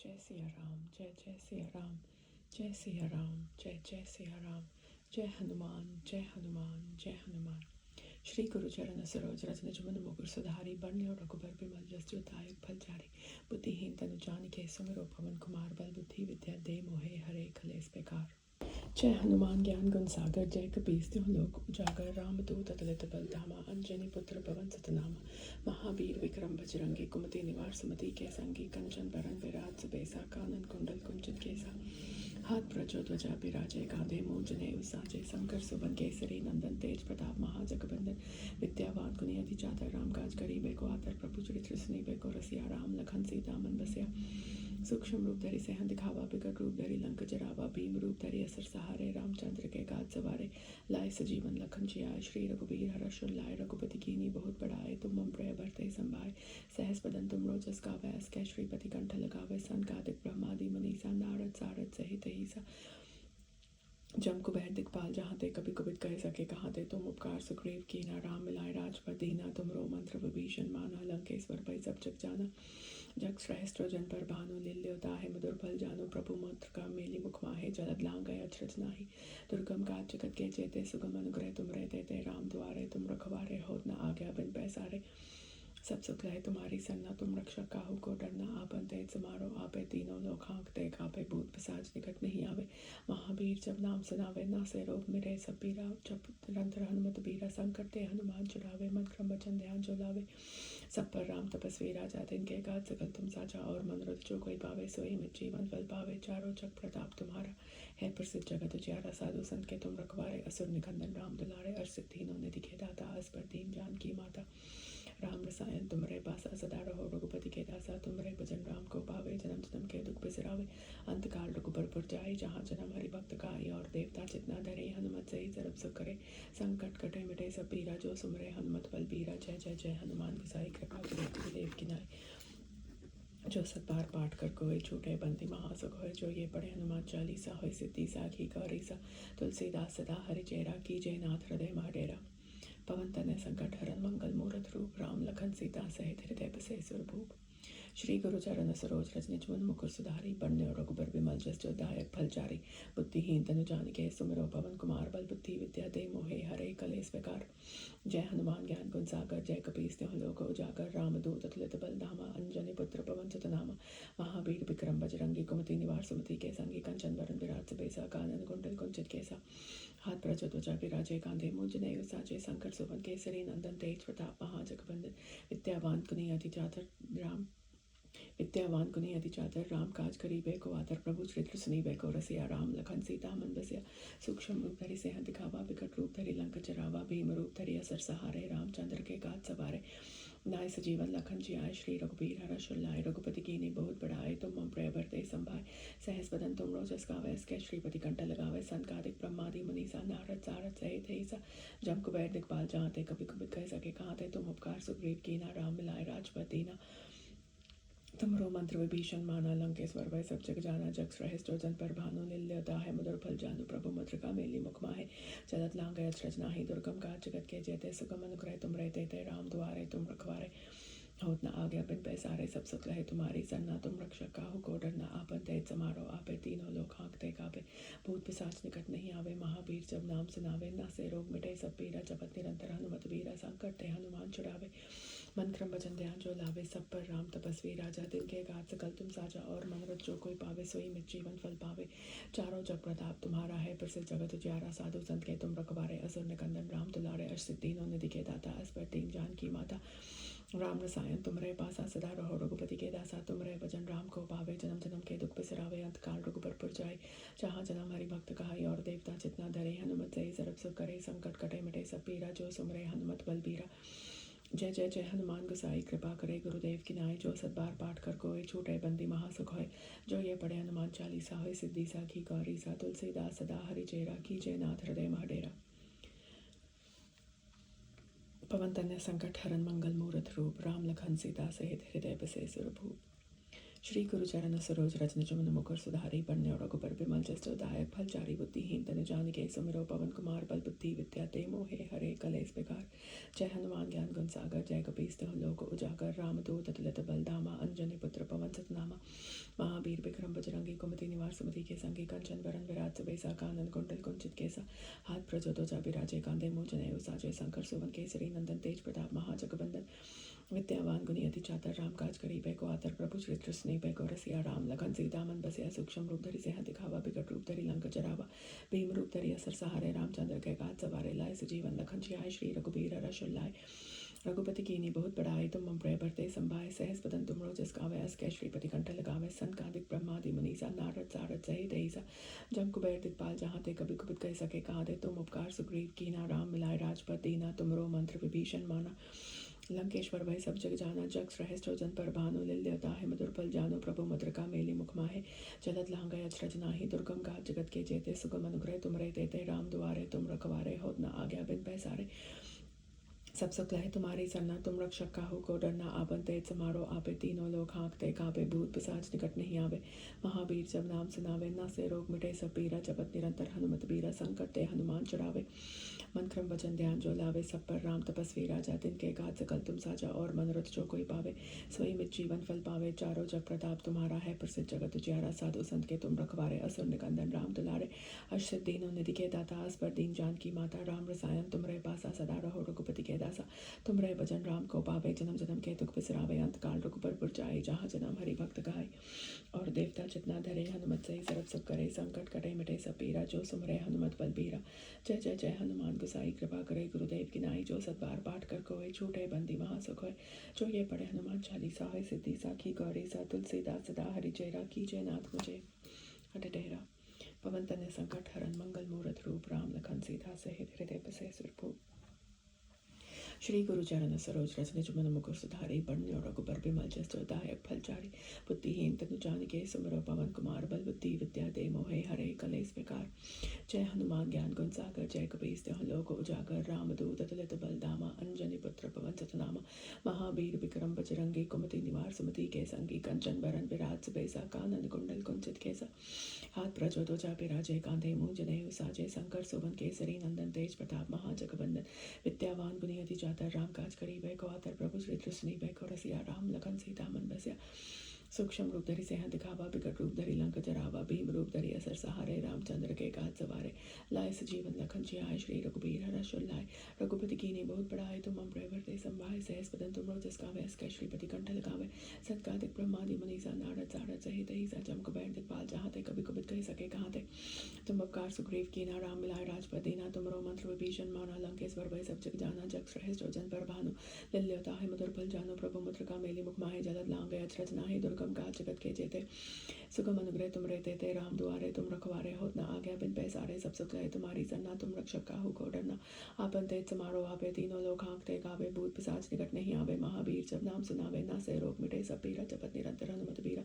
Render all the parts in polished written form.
जय सिया राम, जय जय सिया राम, जय सिया राम, जय जय सिया राम, जय हनुमान, जय हनुमान, जय हनुमान। श्री गुरु चरण सरोज रज निज मन मुकुर सुधारी, बरन और रघुबर बिमल जस जो दायक फल चारि। बुद्धिहीन तनु जानिके सुमिरो पवन कुमार, बल बुद्धि विद्या दे मोहे हरे कलेस बेकार। जय हनुमान ज्ञान गुण सागर, जय कपीस तिहुँ लोक उजागर। राम दूत अतुलित बल धामा, अंजनी पुत्र पवन सुत नामा। महावीर विक्रम बजरंगी, कुमति निवार सुमति के संगी। कंचन बरन विराज सुबेसा, कानन कुंडल कुंचित केसा। हाथ प्रजो ध्वजा बिराजे, कांधे मूंज जनेऊ साजे। शंकर सुवन केसरी नंदन, तेज प्रताप महाजगबंदन। विद्यावान गुणी अति चातर, राम काज करिबे को आतर। प्रभु चरित्र सुनिबे को रसिया, राम लखन सीता मन बसिया। सूक्ष्म रूप धरि सिंह दिखावा, बिकट रूप धरि लंक जरावा। भीम रूप धरि असुर सहारे, रामचंद्र के काज सवारे। लाए सजीवन लखन जियाए, श्री रघुबीर हरष लाए। रघुपति कीन्ही बहुत बड़ाए, तुम मम प्रिय भरते संभाय। सहस बदन तुम रोजस गावै, अस कै श्रीपति कंठ लगावै। सनकादिक ब्रह्मादि मुनीसा, नारद सारद सहित ईसा। जम कुबेर दिखपाल, जहाँ ते कभी कुबित कह सके कहाँ ते। तुम उपकार सुग्रीव कीन्हा, राम मिलाए राजपद दीन्हा। तुमरो मंत्र विभीषण माना, लंकेश्वर भय सब जग जाना। जग सहस्त्र जन पर भानु, लील्यो ताहि मधुर फल जानु। प्रभु मंत्र का मेली मुख माहे, जलद लांघय अचरज नाहि। दुर्गम काज जगत के जेते, सुगम अनुग्रह तुमरे तेते। राम द्वारे तुम रखवारे, होत न आज्ञा बिन पैसारे। सब सुख लहे तुम्हारी सरना, तुम रक्षक काहू को डरना। आपन तेज समारो आपे, तीनों लोग हाँकते कापे। भूत पिशाच निकट नहीं आवे, महावीर जब नाम सुनावे। नासे रोग मिटे सब पीरा, जपत निरंतर हनुमत बीरा। संकट ते हनुमान छुड़ावे, मन क्रम वचन ध्यान जो लावे। सब पर राम तपस्वी राजा, तिनके काज सकल तुम साजा। और मनोरथ जो कोई पावे, सोई में जीवन फल पावे। चारों जग प्रताप तुम्हारा, है प्रसिद्ध जगत उजियारा। साधु संत के तुम रखवारे, असुर निकंदन राम दुलारे। अर सिद्धिनों निधि के दाता, असबर दीन जानकी माता। राम रसायन तुमरे पासा, सदा रहो रघुपति के दासा। तुमरे भजन राम को पावे, जन्म जन्म के दुख बिसरावे। अंत काल रघुबर पुर जाई, जहाँ जन्म हरि भक्त काई। और देवता चितना धरे, हनुमत से ही सर्व सुख करे। संकट कटे मिटे सब पीरा, जो सुमरे हनुमत बल बीरा। जय जय जय हनुमान गोसाई, कृपा करो गुरुदेव की नाई। जो सत बार पाठ कर कोई, छूटे बंदी महासुख होय। जो ये पढ़े हनुमान चालीसा, होय सिद्धि साखी गौरीसा। तुलसीदास सदा हरिचेरा, कीजय नाथ हृदय मह डेरा। पवन तनय संकट हरन, मंगल मूरत रूप। राम लखन सीता सहित हृदय बसे सुरभूप। श्री गुरु चरण सरोज रज निज मन मुकुर सुधारी। बरन और रघुबर बिमल जस जो दायक फल चारि। बुद्धिहीन तनु जानिके सुमिरो पवन कुमार। बल बुद्धि विद्या दे मोहे हरे कलेस बेकार। जय हनुमान ज्ञान गुण सागर, जय कपीस तिहुँ लोक उजागर। राम दूत अतुलित बल धामा, अंजनी पुत्र पवन सुत नामा। महावीर विक्रम बजरंगी, कुमति निवार सुमति के संगी। कंचन बरन विराज सुबेसा, कानन कुंडल कुंचित केसा। हाथ प्रजो ध्वजा बिराजे, कांधे मूंज जनेऊ साजे। शंकर सुवन केसरी नंदन, तेज प्रताप महाजगबंदन। विद्यावान गुणी अति चातर, राम काज करिबे को आतर। प्रभु चरित्र सुनिबे को रसिया, राम लखन सीता मन बसिया। सूक्ष्म रूप धरि सिंह दिखावा, बिकट रूप धरि लंक जरावा। भीम रूप धरि असुर सहारे, रामचंद्र के काज सवारे। नाय सजीवन लखन जियाए, श्री रघुबीर हरष लाए। रघुपति कीन्ही बहुत बड़ाए, तुम मम प्रिय भरते संभाय। सहस बदन तुम रोजस गावै, अस कै श्रीपति कंठ लगावै। सनकादिक ब्रह्मादि मुनीसा, नारद सारद सहित ईसा। जम कुबेर दिखपाल, जहाँ ते कभी कुबित कह सके कहाँ ते। तुम उपकार सुग्रीव कीन्हा, राम मिलाए राजपद दीन्हा। तुमरो मंत्र विभीषण माना, लंकेश्वर भय सब जग जाना। जग सहस्त्र जन पर भानु, लील्यो ताहि मधुर फल जानु। प्रभु मंत्र का मेली मुख माहे, चलत लांघय अचरज नाहि। दुर्गम काज जगत के जेते, सुगम अनुग्रह तुमरे तेते। राम द्वारे तुम रखवारे, होत न आज्ञा बिन पैसारे। सब सुख लहे तुम्हारी सरना, तुम रक्षक काहू को डरना। आपन तेज समारो आपे, तीनों लोग हाँकते कापे। भूत पिशाच निकट नहीं आवे, महावीर जब नाम सुनावे। नासे रोग मिटे सब पीरा, जपत निरंतर हनुमत बीरा। संकट ते हनुमान छुड़ावे, मन क्रम वचन ध्यान जो लावे। सब पर राम तपस्वी राजा, तिनके काज सकल तुम साजा। और मनोरथ जो कोई पावे, सोई में जीवन फल पावे। चारों जग प्रताप तुम्हारा, है प्रसिद्ध जगत उजियारा। साधु संत के तुम रखवारे, असुर निकंदन राम दुलारे। अष्ट सिद्धिनों निधि के दाता, असबर दीन जानकी माता। राम रसायन तुमरे पासा, सदा रहो रघुपति के दासा। तुमरे भजन राम को पावे, जन्म जन्म के दुख बिसरावे। अंत काल रघुबर पुर जाई, जहाँ जन्म हरि भक्त कहाई। और देवता चितना धरे, हनुमत से ही सर्व सुख करे। संकट कटे मिटे सब पीरा, जो सुमरे हनुमत बल बीरा। जय जय जय हनुमान गोसाई, कृपा करे गुरुदेव की नाई। जो सत बार पाठ कर कोई, छूटे बंदी महासुख होय। जो ये पढ़े हनुमान चालीसा, होय सिद्धि साखी गौरीसा। तुलसीदास सदा हरिचेरा, कीजय नाथ हृदय मह डेरा। पवन तनय संकट हरन, मंगल मूरत रूप। राम लखन सीता सहित हृदय बसे सुरभूप। श्री गुरुचरण सरोज रजन जुमन मुकुर सुधारी बरने रघुबर बिमल जस दायक फलचारी बुद्धिहीन तनु जानिके सुमिरो पवन कुमार बल बुद्धि विद्या ते मोहे हरे कलेस बेकार। जय हनुमान ज्ञान गुण सागर जय कपीस तिहुँ लोक उजागर रामदूत अतुलित बल धामा अंजनी पुत्र पवन सतनामा। महावीर विक्रम बजरंगी कुमति निवार सुमति के संगी कंचन वरन विराट सुबेसा कानन कुंडल कुंचित केसा। हाथ प्रजोदोजा विराजे कांधे मूंज जनेऊ साजे शंकर सुवन केसरी नंदन तेज प्रताप महाजगबंदन। विद्यावान गुणी अति चातर राम काज करी को आतर प्रभु श्री कृष्ण को रसिया राम लखन सीता मन बसिया सूक्ष्म रूप धरि सिंह दिखावा बिकट रूप धरि लंक जरावा। भीम रूप धरि असर सहारे रामचंद्र के काज सवारे लाए सजीवन लखन जियाय श्री रघुबीर रस लाए। रघुपति कीनी बहुत बड़ाई तुम मम प्रिय भरते संभाय सहस बदन तुमरो जस गावे अस कै श्रीपति कंठ लगावे संकादिक ब्रह्मादि मुनीसा नारद सारद सहित ऐसा। जम कुबेर दिखपाल जहाँ ते कभी कुबित कह सके कहाँ दे तुम उपकार सुग्रीव कीना राम मिलाए राजपद दीना तुमरो मंत्र विभीषण माना। लंकेश्वर भय सब जग जाना जग सहस्त्र जन पर भानु लिल्यता है मधुर फल जानो प्रभु मुद्रिका मेली मुख माहे। जलद लांगय अचरज नाही दुर्गम घाट जगत के जेते सुगम अनुग्रह तुम रे तेते राम दुआरे तुम रखवारे होत न आज्ञा बिन पैसारे। सब सुख लहे तुम्हारी सरना तुम रक्षक काहू को डरना आपन तेज समारो आपे तीनों लोग हाँकते कापे भूत पिशाच निकट नहीं आवे। महावीर जब नाम सुनावे न से रोग मिटे सब पीरा जपत निरंतर हनुमत बीरा संकट ते हनुमान चढ़ावे। मन क्रम वचन ध्यान जो लावे सब पर राम तपस्वी राजा तिनके काज सकल तुम साजा और मनोरथ जो कोई पावे सोई मित जीवन फल पावे। चारों जग प्रताप तुम्हारा है प्रसिद्ध जगत उजियारा साधु संत के तुम रखवारे असुर निकंदन राम दुलारे। अष्ट दीनों निधि के दाता अस पर दीन जान की माता राम रसायन तुम रे पासा सदा रहो रघुपति के दासा। तुम रे भजन राम को पावे जन्म जन्म के दुख बिसरावे अंत काल रघुबर पुर जाए जहाँ जन्म हरि भक्त गाय। और देवता जितना धरे हनुमत सही सर्व सुख करे संकट कटे मिटे सब पीरा जो सुमरे हनुमत बलबीरा। जय जय जय हनुमान गोसाई कृपा करे गुरुदेव की नाई जो सत बार पाठ कर कोई छूटे बंदी महा सुख होय। जो ये पढ़े हनुमान चालीसा होय सिद्धि साखी गौरी सा तुलसीदास सदा हरि चेरा कीजय नाथ मुझे हट डेरा। पवन तनय संकट हरन मंगल मूरत रूप राम लखन सीता सहित हृदय बसे सुरभूप। श्री गुरुचरण सरोज रस निज मन मुकुर सुधारी बरने रघुबर बिमल जस दायक फलचारी। बुद्धिहीन तनु जानिके सुमिरो पवन कुमार बल बुद्धि विद्या दे मोहे हरे कलेस बेकार। जय हनुमान ज्ञान गुण सागर जय कपीस तिहुँ लोक उजागर रामदूत अतुलित बल धामा अंजनी पुत्र पवन सतनामा। महावीर विक्रम बजरंगी कुमति निवार सुमति के संगी कंचन बरन विराट सुबेसा कानन कुंडल कुंचित केसा। हाथ प्रजोदोजा विराजे कांधे मूंज जनेऊ साजे शंकर सुवन केसरी नंदन तेज प्रताप महाजगबंदन। विद्यावान गुणी अति चातर राम काज करी को आतर प्रभु श्री कृष्ण को रसिया राम लखन सीता मन बसिया। सूक्ष्म रूप धरि सिंह दिखावा बिकट रूप धरि लंक जरावा। भीम रूप धरि असर सहारे रामचंद्र के काज सवारे लाए सजीवन लखन जियाय श्री रघुबीर रस लाए। रघुपति कीनी बहुत बड़ाई तुम मम प्रिय भरते संभाय सहस बदन तुमरो जस गावे अस कै श्रीपति कंठ लगावे। संकादिक ब्रह्मादि मुनीसा नारद सारद सहित ऐसा। जम कुबेर दिखपाल जहाँ ते कभी कुबित कह सके कहाँ ते तुम उपकार सुग्रीव कीना राम मिलाए राजपद दीना तुमरो मंत्र विभीषण माना। लंकेश्वर भय सब जग जाना जग सहस्त्र जन पर भानु लिल्यता है मधुर फल जानो प्रभु मुद्रिका मेली मुख माहे। जलद लांगय अचरज नाही दुर्गम घाट जगत के जेते सुगम अनुग्रह तुम रे तेते राम दुआरे तुम रखवारे होत न आज्ञा बिन पैसारे। सब सुख लहे तुम्हारी सरना तुम रक्षक काहू को डरना आपन तेज समारो आपे तीनों लोग हाँकते गावे भूत पिशाच निकट नहीं आवे। महावीर जब नाम सुनावे न से रोग मिटे सब पीरा जपत निरंतर हनुमत बीरा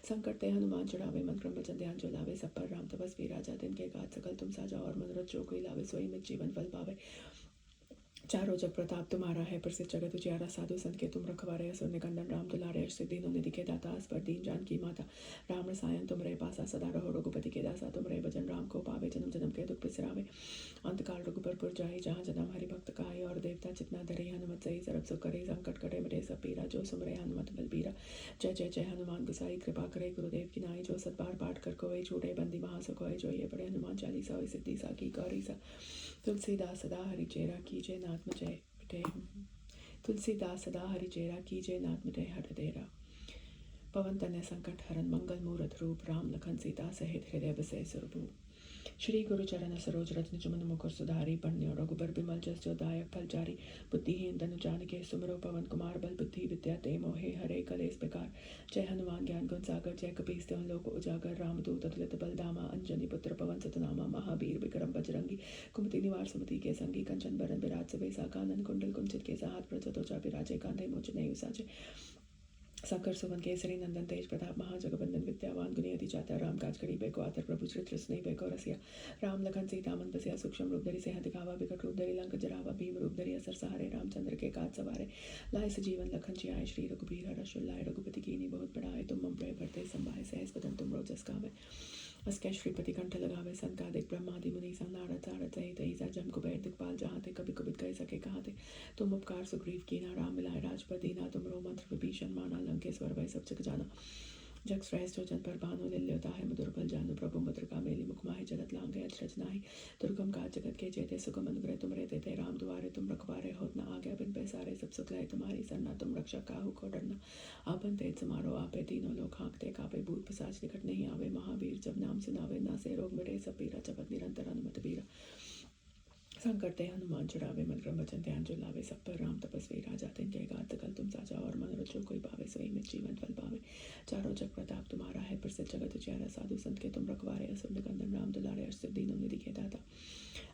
संकट ते हनुमान चढ़ावे। मन क्रम वचन ध्यान जो लावे सब पर राम तपस्वी राजा तिनके काज सकल तुम साजा और मनोरथ जो कोई लावे सोई मित जीवन फल पावे। चारों जग प्रताप तुम्हारा है प्रसिद्ध जगत उजियारा साधु संत के तुम रखवारे असुर निकंदन राम दुलारे। अष्ट दीनों निधि के दाता अस पर दीन जान की माता राम रसायन तुम रे पासा सदा रहो रघुपति के दासा। तुम रे भजन राम को पावे जन्म जन्म के दुख बिसरावे अंत काल रघुबर पुर जाए जहाँ जन्म हरि भक्त गाय। और देवता जितना धरे हनुमत सही सर्व सुख करे संकट कटे मिटे सब पीरा जो सुमरे हनुमत बलबीरा। जय जय जय हनुमान गोसाई कृपा करे गुरुदेव की नाई जो सत बार पाठ कर कोई छूटे बंदी महासुख होय। जो ये पढ़े हनुमान चालीसा होय सिद्धि साखी गौरी सा तुलसीदास सदा हरि चेरा कीजय नाथ मुझे मिटे। तुलसीदास सदा हरि चेरा कीजय नाथ मिटे हट डेरा। पवन तनय संकट हरन मंगल मूरत रूप राम लखन सीता सहित हृदय बसे सुरभूप। श्री गुरुचरण सरोज रज निज मन मुकुर सुधारी बरने रघुबर बिमल जस दायक फलचारी। बुद्धिहीन तनु जानिके सुमिरो पवन कुमार बल बुद्धि विद्या ते मोहे हरे कलेस बेकार। जय हनुमान ज्ञान गुण सागर जय कपीस तिहुँ लोक उजागर रामदूत अतुलित बल धामा अंजनी पुत्र पवन सतनामा। महावीर विक्रम बजरंगी कुमति निवार सुमति के संगी कंचन बरन विराट सुबेसा कानन कुंडल कुंचित केसा। हाथ प्रजोदोजा विराजे कांधे मूंज जनेऊ साजे शंकर सुवन केसरी नंदन तेज प्रताप महाजगबंदन। विद्यावान हनुमान गुनी अति चाता राम काज करी बेको आतर प्रभु श्री कृष्ण बेको रसिया राम लखन सीता मन बसिया सूक्ष्म रूप धरि से दिखावा बिकट रूप धरि लंक जरावा भीम रूप धरि असर सहारे रामचंद्र के काज सवारे लाए सजीवन लखन जियाए श्री रघुबीर रसुल लाए रघुपति कीनी बहुत बड़ाए तुम मम प्रिय भरते संभाय सहस बदन तुम रोजस गावे अस्कै श्रीपति कंठ लगावे संकादिक ब्रह्मादि मुनि नारद सारद सहित ईसा जम कुबेर दिखपाल जहाँ थे कभी कभी कह सके कहाँ थे तुम उपकार सुग्रीव कीना राम मिलाए राजपद दीना तुमरो मंत्र विभीषण माना लंकेश्वर भय सब जग जाना जग श्रेष्ठ जो जन पर भानु लिल्योता है मधुर फल जानु प्रभु मुद्रिका मेली मुख माहि जगत लांगे अचरज नाही दुर्गम काज जगत के जेते सुगम अनुग्रह तुम रे देते राम दुआरे तुम रखवारे होत न आज्ञा बिन पैसारे सब सुख लय तुम्हारी सरना तुम रक्षा काहू को डरना आपन तेज समारो आपे तीनों लोग हाँकते कापे भूत पिशाच निकट नहीं आवे महावीर जब नाम सुनावे ना से रोग मिटे सब पीरा जपत निरंतर हनुमत बीरा संकट ते हनुमान छुड़ावे मन क्रम वचन ध्यान जो लावे सब पर राम तपस्वी राजा तिनके गात सकल तुम साजा और मनोरथ जो कोई पावे सोई में जीवन फल पावे चारों जग प्रताप तुम्हारा है प्रसिद्ध जगत उजियारा साधु संत के तुम रखवारे असुर निकंदन राम दुलारे अष्ट दीनों निधि के दाता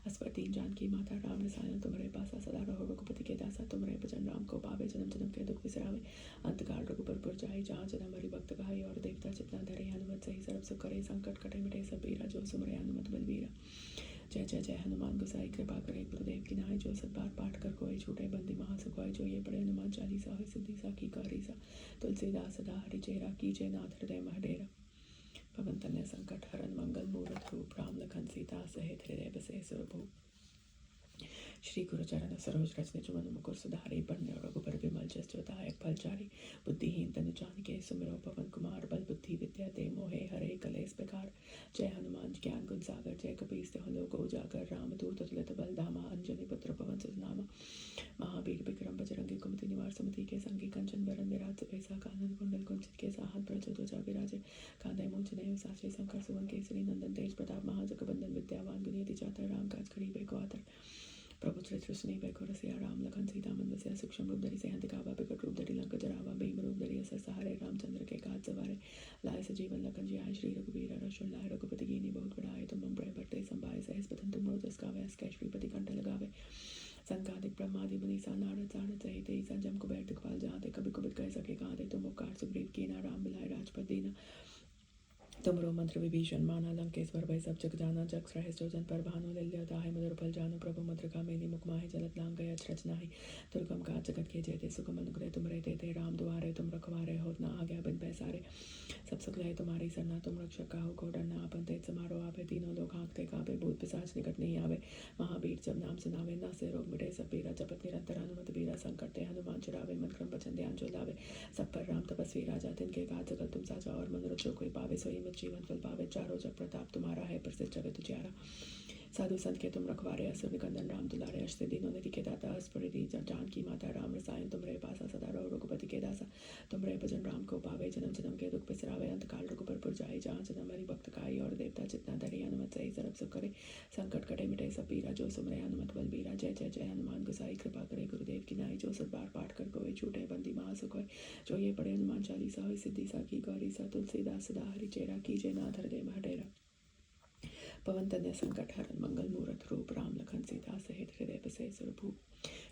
अस्वर दीन जान की माता राम रसायन तुम्हारे पासा सदा रहो रघुपति के दासा तुम्हारे भजन राम को पावे जन्म जन्म के दुख बिसरावे अंतकाल रघुबर पुर जाए जहाँ जन्म हरि भक्त कहाई और देवता चितना धरे हनुमत सही सर्व सुख करे संकट कटे मिटे सब पीरा जो सुमरे हनुमत बलबीरा जय जय जय हनुमान गोसाई कृपा करे गुरुदेव की नाई जो सतबार पाठ कर कोई छूटे बंदी महासुखाई जो ये पढ़े हनुमान चालीसा हो सिद्धि सा की सा तुलसीदास सदा हरि चेहरा की जय नाथ हृदय महडेरा पवन तनय संकट हरन मंगल मूरत रूप राम लखन सीता सहित हृदय बसे सुरभूप श्री गुरु चरण सरोज रज निज मन मुकुर सुधारी बरने रघुबर विमल जस जो दायक फलचारी बुद्धिहीन तनु जानिके सुमिरो पवन कुमार बल बुद्धि विद्या दे मोहे हरे कलेस बेकार जय हनुमान ज्ञान गुण सागर जय कपीर तिहुँ लोक उजागर राम दूत तुलित बल धामा अंजनी पुत्र पवन सुत नामा महावीर विक्रम बजरंगी कुमति निवार सुमति के संगी कंचन बरन विराज सुबेसा कानन कुंडल कुंचित के साहत प्रचो ध्वजा विराजे कांधे मूंछ नयन साक्षी शंकर सुवन केसरी नंदन तेज प्रताप महाजगबंदन विद्यावान गुणियति चातर राम काज करी बेको आतर प्रभु श्री कृष्ण बेको रसिया राम लखन सीता मन बसिया सूक्ष्म रूप धरि से दिखावा बिकट रूप धरि लंक जरावा भीम रूप धरि असर सहारे रामचंद्र के काज सवारे लाए सजीवन लखन जियाए श्री रघुबीर रसुल लाए रघुपति कीनी बहुत बड़ाए तुम मम प्रिय भरते संभाय सहस बदन तुम रोजस गावे अस्कै श्रीपति कंठ लगावे संकादिक ब्रह्मादि मुनि नारद सारद सहित ईसा जम कुबेर दिखपाल जहाँ थे कभी कभी कह सके कहाँ थे तुम उपकार सुग्रीव कीना राम मिलाए राजपद दीना तुमरो मंत्र विभीषण माना लंकेश्वर भय सब जग जाना जग श्रेष्ठ जो जन पर भानु लिल्योता है मधुर फल जानु प्रभु मुद्रिका मेली मुख माहि जलत लांग गय अचरज नाही दुर्गम काज जगत के जेते सुगम अनुग्रह तुम रे देते राम दुआरे तुम रखवारे होत न आज्ञा बिन पैसारे सब सुख लय तुम्हारी सरना तुम रक्षक काहू को डरना आपन तेज समारो आपे तीनों लोग हाँकते कापे भूत पिशाच निकट नहीं आवे महावीर जब नाम सुनावे न से रोग मिटे सब पीरा जपत निरंतर हनुमत बीरा संकट ते हनुमान छुड़ावे मन क्रम वचन ध्यान जो लावे सब पर राम तपस्वी राजा तिनके काज सकल तुम साजा और मनोरथ जो कोई पावे सोई में जीवन फल पावे चारों जग प्रताप तुम्हारा है प्रसिद्ध जगत उजियारा साधु संत के तुम रखवारे असुर निकंदन राम दुलारे अष्ट दीनों निधि के दाता अस्फुरिति जान की माता राम रसायन तुमरे पासा सदा रहो रघुपति के दासा तुमरे भजन राम को पावे जन्म जन्म के दुख बिसरावे अंतकाल रघुबर पुर जाए जहाँ जन्म हरि भक्त काई और देवता चितना धरे हनुमत सही सर्व सुख करे संकट कटे मिटे सब पीरा जो सुमरे हनुमत बलबीरा जय जय जय हनुमान गोसाई कृपा करे गुरुदेव की नाई जो सतबार पाठ कर कोई छूटे बंदी महासुख होय जो ये पढ़े हनुमान चालीसा हो सिद्धि सा की गौरी सा तुलसीदास सदा हरि चेहरा की जय नाथ हृदय महडेरा पवन तनय संकट हरन मंगल मूरत रूप राम लखन सीता सहित हृदय बसे सुरभूप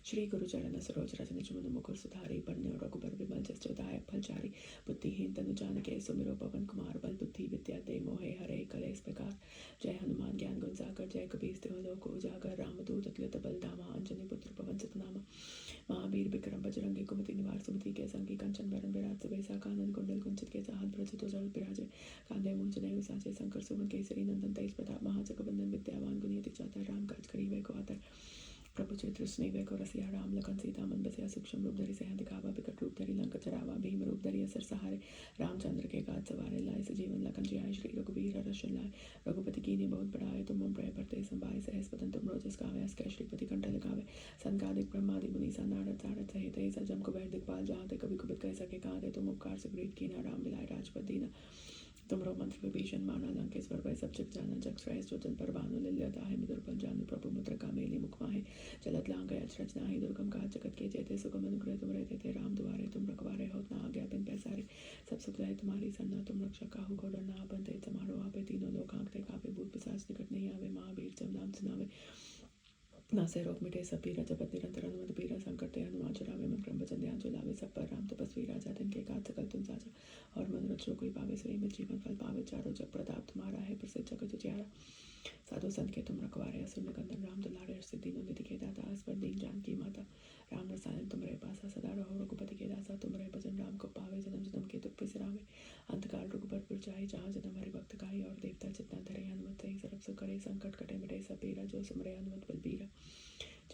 श्री गुरु चरण सरोज रज निज मन मुकुर सुधारी बरने रघुबर विमल जस जो दायक फलचारी बुद्धिहीन तनु जानिके सुमिरो पवन कुमार बल बुद्धि विद्या दे मोहे हरे कलेस बेकार जय हनुमान ज्ञान गुण सागर जय कपीर तिहुँ लोक उजागर राम दूत तुलित बल धामा अंजनी पुत्र पवन सुत नामा महावीर विक्रम बजरंगी कुमति निवार सुमति के संगी कंचन बरन विराज सुबेसा कानन कुंडल कुंचित के साहत प्रचो ध्वजा विराजे कांधे मूंछ नयन साचे शंकर सुवन केसरी नंदन तेज प्रताप महाजगबंदन विद्यावान गुणियति चातर राम काज करी बेको आतर प्रभु श्री कृष्ण बेको रसिया राम लखन सीता मन बसिया सूक्ष्म रूप धरि से दिखावा बिकट रूप धरि लंक जरावा भीम रूप धरि असर सहारे रामचंद्र के काज सवारे लाए सजीवन लखन जियाए श्री रघुबीर रसुल लाए रघुपति कीनी बहुत बड़ाए तुम मम प्रिय भरते संभाय सहस बदन तुम रोजस गावे अस्कै श्रीपति कंठ लगावे संकादिक ब्रह्मादि मुनि नारद सारद सहित ईसा जम कुबेर दिखपाल जहाँ थे कभी कभी कह सके कहाँ थे तुम उपकार सुग्रीव कीना राम मिलाए राजपद दीना तुमरो मंत्र विभीषण माना लंकेश्वर भय सब जग जाना जग श्रेष्ठ जो जन पर भानु लिल्योता है मधुर फल जानु प्रभु मुद्रिका मेली मुख माहि जलत लांग गय अचरज नाही दुर्गम काज जगत के जेते सुगम अनुग्रह तुम रहते थे राम दुआरे तुम रखवारे होत न आज्ञा बिन पैसारे सब सुख लय तुम्हारी सरना तुम रक्षक काहू को डरना आपन तेज समारो आपे तीनों लोग हाँकते कापे भूत पिशाच निकट नहीं आवे महावीर जब नाम सुनावे नासे रोग मिटे सब पीरा जपत निरंतर हनुमत पीरा संकट ते हनुमान चलावे मन क्रम वचन ध्यान जो लावे सब पर राम तपस्वी राजा तिनके काज सकल तुम साजा और मनोरथ जो कोई पावे सोई में जीवन फल पावे चारों जग प्रताप तुम्हारा है प्रसिद्ध जगत जियारा साधु संत के तुम रखवारे असुर निकंदन राम दुलारे सिद्धि निधि के दाता अस्पर दीन जानकी माता राम रसायन तुमरे पासा सदा रहो रघुपति के दासा तुमरे भजन राम को पावे जन्म जन्म के दुख बिसरावे अंतकाल रघुबर जाए जहाँ जन्म हरि भक्त गाई और देवता चित्ता धरे हनुमत सही सरब सुख करे संकट कटे मिटे सब पीरा जो सुमरे हनुमत बलबीरा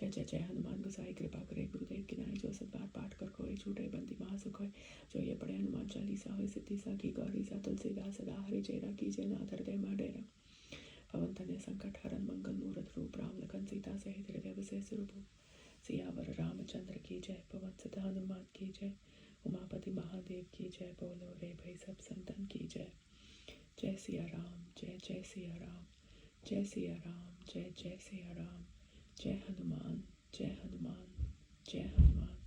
जय जय जय हनुमान गोसाई कृपा करे गुरुदेव की नाई जो सत बार पाठ कर कोई छूटे बंदी महासुख होय जो ये पढ़े हनुमान चालीसा होय सिद्धि सा की गौरी सा तुलसीदास सदा हरि चेरा की जय नाथ हृदय मा डेरा पवन तनय संकट हरन मंगल मूरत रूप राम लखन सीता सहित हृदय बसे स्वरूप सियावर रामचंद्र की जय पवन सुत हनुमान की जय उमापति महादेव की जय बोलो रे भाई सब संतन की जय जय सिया राम जय जय सिया राम जय सिया राम जय जय सिया राम जय हनुमान जय हनुमान जय हनुमान।